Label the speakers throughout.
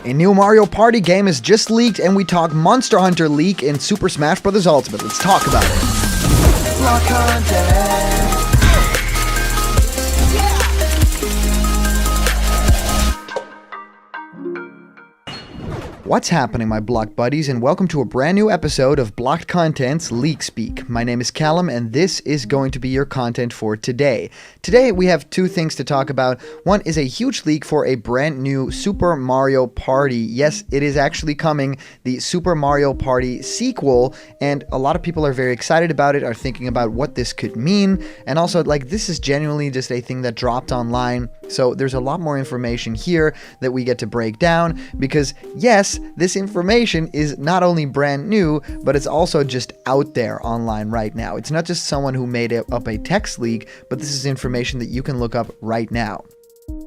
Speaker 1: A new Mario Party game is just leaked, and we talk Monster Hunter leak in Super Smash Bros. Ultimate. Let's talk about it. Block content. What's happening, my blocked buddies, and welcome to a brand new episode of Blocked Content's Leak Speak. My name is Callum, and this is going to be your content for today. Today, we have two things to talk about. One is a huge leak for a brand new Super Mario Party. Yes, it is actually coming, the Super Mario Party sequel, and a lot of people are very excited about it, are thinking about what this could mean, and also, this is genuinely just a thing that dropped online, so there's a lot more information here that we get to break down, because yes, this information is not only brand new, but it's also just out there online right now. It's not just someone who made up a text leak, but this is information that you can look up right now.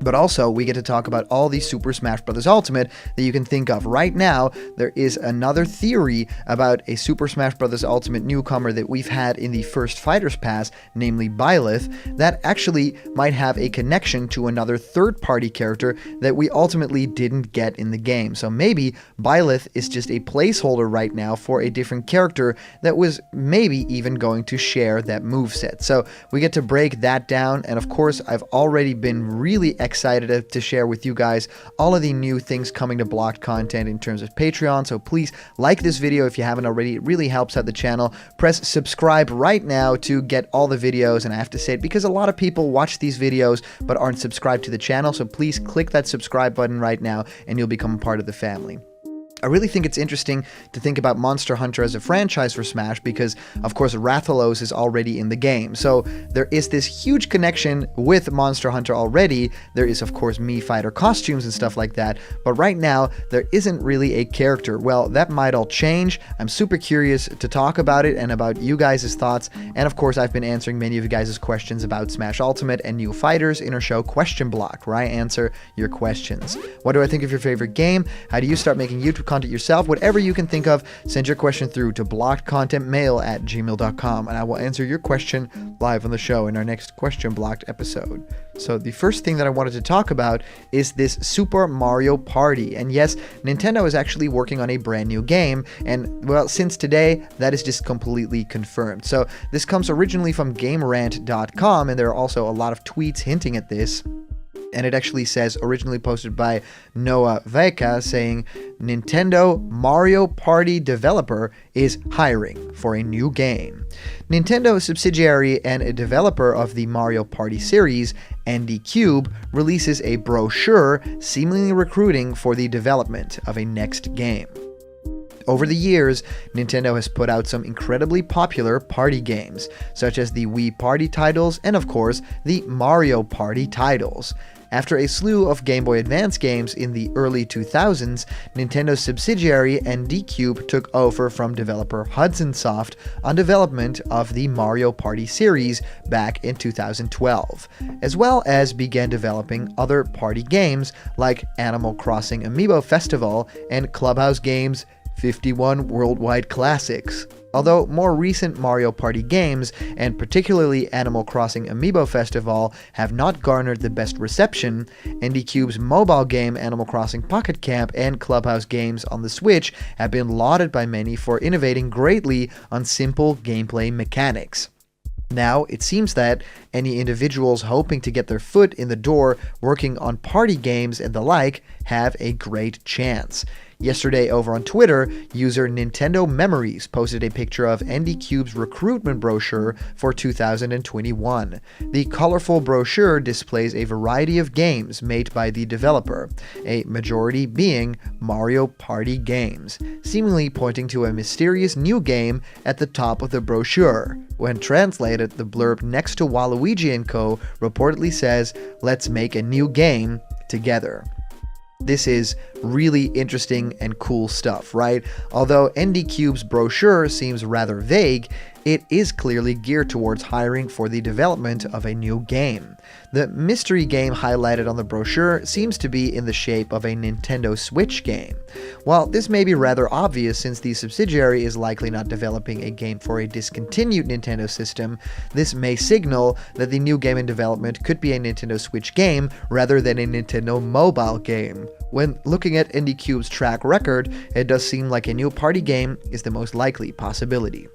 Speaker 1: But also, we get to talk about all the Super Smash Bros. Ultimate that you can think of. Right now, there is another theory about a Super Smash Bros. Ultimate newcomer that we've had in the first Fighters Pass, namely Byleth, that actually might have a connection to another third-party character that we ultimately didn't get in the game. So maybe Byleth is just a placeholder right now for a different character that was maybe even going to share that moveset. So we get to break that down, and of course, I've already been really excited to share with you guys all of the new things coming to Blocked Content in terms of Patreon, so please like this video if you haven't already. It really helps out the channel. Press subscribe right now to get all the videos, and I have to say it because a lot of people watch these videos but aren't subscribed to the channel, so please click that subscribe button right now and you'll become a part of the family. I really think it's interesting to think about Monster Hunter as a franchise for Smash because, of course, Rathalos is already in the game. So there is this huge connection with Monster Hunter already. There is, of course, Mii Fighter costumes and stuff like that. But right now, there isn't really a character. Well, that might all change. I'm super curious to talk about it and about you guys' thoughts. And, of course, I've been answering many of you guys' questions about Smash Ultimate and new fighters in our show Question Block, where I answer your questions. What do I think of your favorite game? How do you start making YouTube content yourself? Whatever you can think of, send your question through to blockedcontentmail@gmail.com, and I will answer your question live on the show in our next Question Blocked episode. So the first thing that I wanted to talk about is this Super Mario Party. And yes, Nintendo is actually working on a brand new game, and well, since today, that is just completely confirmed. So this comes originally from GameRant.com, and there are also a lot of tweets hinting at this. And it actually says, originally posted by Noah Veka, saying, Nintendo Mario Party developer is hiring for a new game. Nintendo subsidiary and a developer of the Mario Party series, Andy Cube, releases a brochure seemingly recruiting for the development of a next game. Over the years, Nintendo has put out some incredibly popular party games, such as the Wii Party titles and, of course, the Mario Party titles. After a slew of Game Boy Advance games in the early 2000s, Nintendo's subsidiary ND Cube took over from developer Hudson Soft on development of the Mario Party series back in 2012, as well as began developing other party games like Animal Crossing Amiibo Festival and Clubhouse Games' 51 Worldwide Classics. Although more recent Mario Party games, and particularly Animal Crossing Amiibo Festival, have not garnered the best reception, ND Cube's mobile game Animal Crossing Pocket Camp and Clubhouse Games on the Switch have been lauded by many for innovating greatly on simple gameplay mechanics. Now, it seems that any individuals hoping to get their foot in the door working on party games and the like have a great chance. Yesterday over on Twitter, user Nintendo Memories posted a picture of ND Cube's recruitment brochure for 2021. The colorful brochure displays a variety of games made by the developer, a majority being Mario Party games, seemingly pointing to a mysterious new game at the top of the brochure. When translated, the blurb next to Waluigi & Co. reportedly says, "Let's make a new game together." This is really interesting and cool stuff, right? Although ND Cube's brochure seems rather vague, it is clearly geared towards hiring for the development of a new game. The mystery game highlighted on the brochure seems to be in the shape of a Nintendo Switch game. While this may be rather obvious since the subsidiary is likely not developing a game for a discontinued Nintendo system, this may signal that the new game in development could be a Nintendo Switch game rather than a Nintendo mobile game. When looking at IndieCube's track record, it does seem like a new party game is the most likely possibility.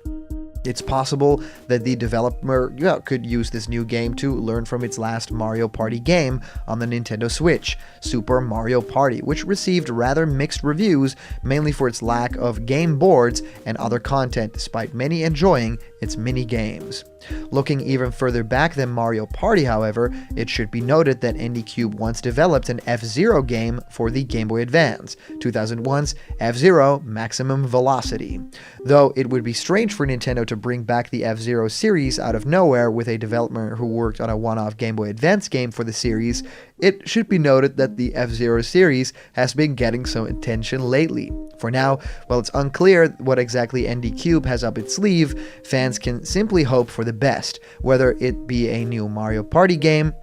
Speaker 1: It's possible that the developer could use this new game to learn from its last Mario Party game on the Nintendo Switch, Super Mario Party, which received rather mixed reviews, mainly for its lack of game boards and other content, despite many enjoying its mini-games. Looking even further back than Mario Party, however, it should be noted that IndieCube once developed an F-Zero game for the Game Boy Advance, 2001's F-Zero Maximum Velocity. Though it would be strange for Nintendo to bring back the F-Zero series out of nowhere with a developer who worked on a one-off Game Boy Advance game for the series, it should be noted that the F-Zero series has been getting some attention lately. For now, while it's unclear what exactly IndieCube has up its sleeve, fans can simply hope for the best, whether it be a new Mario Party game,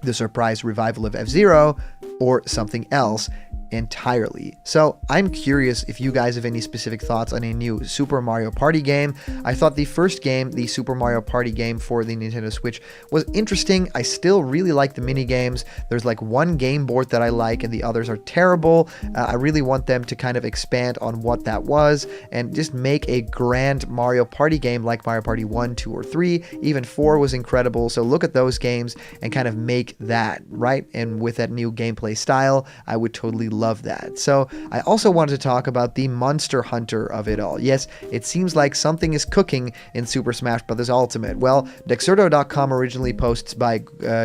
Speaker 1: the surprise revival of F-Zero, or something else entirely. So I'm curious if you guys have any specific thoughts on a new Super Mario Party game. I thought the first game, the Super Mario Party game for the Nintendo Switch, was interesting. I still really like the mini games. There's like one game board that I like and the others are terrible. I really want them to kind of expand on what that was and just make a grand Mario Party game like Mario Party 1, 2, or 3. Even 4 was incredible. So look at those games and kind of make that, right? And with that new gameplay style, I would totally love that. So I also wanted to talk about the Monster Hunter of it all. Yes, it seems like something is cooking in Super Smash Bros. Ultimate. Well, Dexerto.com originally posts by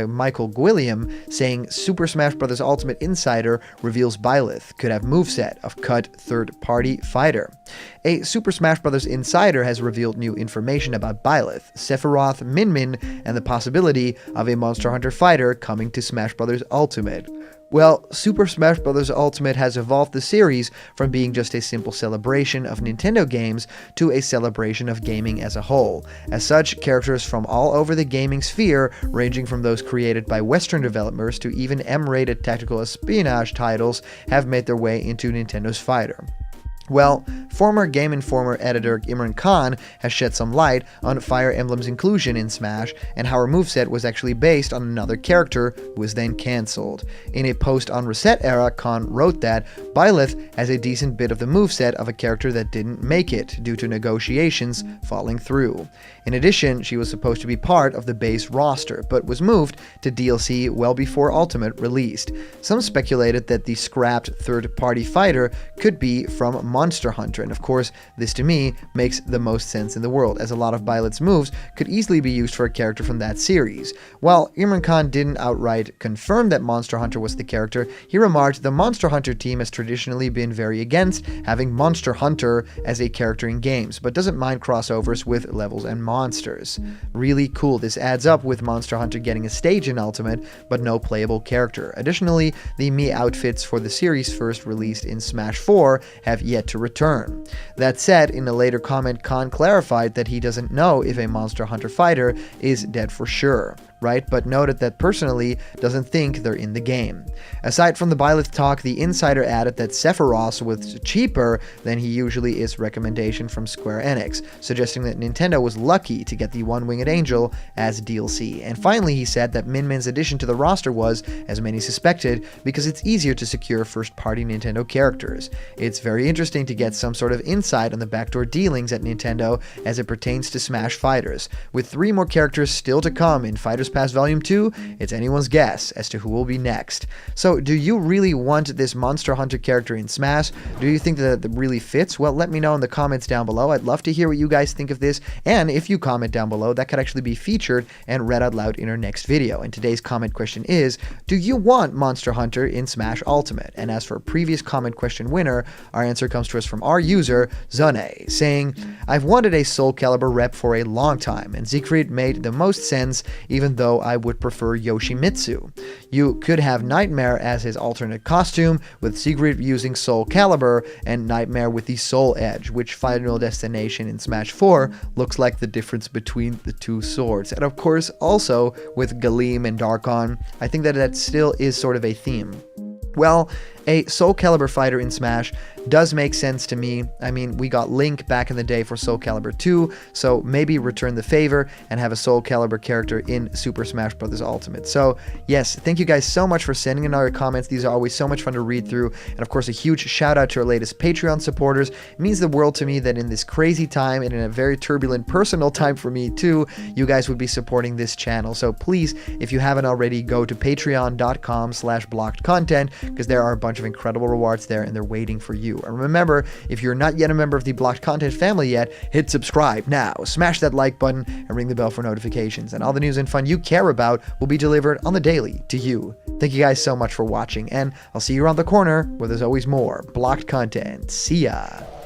Speaker 1: Michael Gwilliam saying Super Smash Bros. Ultimate Insider reveals Byleth could have moveset of cut third-party fighter. A Super Smash Bros. Insider has revealed new information about Byleth, Sephiroth, Min Min, and the possibility of a Monster Hunter fighter coming to Smash Bros. Ultimate. Well, Super Smash Bros. Ultimate has evolved the series from being just a simple celebration of Nintendo games to a celebration of gaming as a whole. As such, characters from all over the gaming sphere, ranging from those created by Western developers to even M-rated tactical espionage titles, have made their way into Nintendo's fighter. Well, former Game Informer editor Imran Khan has shed some light on Fire Emblem's inclusion in Smash and how her moveset was actually based on another character who was then cancelled. In a post on Reset Era, Khan wrote that Byleth has a decent bit of the moveset of a character that didn't make it due to negotiations falling through. In addition, she was supposed to be part of the base roster, but was moved to DLC well before Ultimate released. Some speculated that the scrapped third-party fighter could be from Monster Hunter, and of course, this to me makes the most sense in the world, as a lot of Byleth's moves could easily be used for a character from that series. While Imran Khan didn't outright confirm that Monster Hunter was the character, he remarked the Monster Hunter team has traditionally been very against having Monster Hunter as a character in games, but doesn't mind crossovers with levels and monsters. Really cool. This adds up with Monster Hunter getting a stage in Ultimate, but no playable character. Additionally, the Mii outfits for the series first released in Smash 4 have yet to return. That said, in a later comment, Khan clarified that he doesn't know if a Monster Hunter fighter is dead for sure, right? But noted that personally doesn't think they're in the game. Aside from the Byleth talk, the insider added that Sephiroth was cheaper than he usually is, recommendation from Square Enix, suggesting that Nintendo was lucky to get the One-Winged Angel as DLC. And finally, he said that Min Min's addition to the roster was, as many suspected, because it's easier to secure first-party Nintendo characters. It's very interesting to get some sort of insight on the backdoor dealings at Nintendo as it pertains to Smash Fighters. With 3 more characters still to come in Fighters Pass Volume 2, it's anyone's guess as to who will be next. So, do you really want this Monster Hunter character in Smash? Do you think that it really fits? Well, let me know in the comments down below. I'd love to hear what you guys think of this, and if you comment down below, that could actually be featured and read out loud in our next video. And today's comment question is, do you want Monster Hunter in Smash Ultimate? And as for a previous comment question winner, our answer comes to us from our user, Zone, saying, I've wanted a Soul Calibur rep for a long time, and Siegfried made the most sense, even though I would prefer Yoshimitsu. You could have Nightmare as his alternate costume, with Siegfried using Soul Calibur, and Nightmare with the Soul Edge, which Final Destination in Smash 4 looks like the difference between the two swords. And of course, also with Galeem and Darkon, I think that still is sort of a theme. Well, a Soul Calibur fighter in Smash does make sense to me. I mean, we got Link back in the day for Soul Calibur 2, so maybe return the favor and have a Soul Calibur character in Super Smash Bros. Ultimate. So yes, thank you guys so much for sending in all your comments. These are always so much fun to read through. And of course, a huge shout out to our latest Patreon supporters. It means the world to me that in this crazy time and in a very turbulent personal time for me too, you guys would be supporting this channel. So please, if you haven't already, go to patreon.com/blockedcontent, because there are a bunch of incredible rewards there and they're waiting for you. And remember, if you're not yet a member of the Blocked Content family yet, hit subscribe now, smash that like button, and ring the bell for notifications. And all the news and fun you care about will be delivered on the daily to you. Thank you guys so much for watching, and I'll see you around the corner where there's always more Blocked Content. See ya!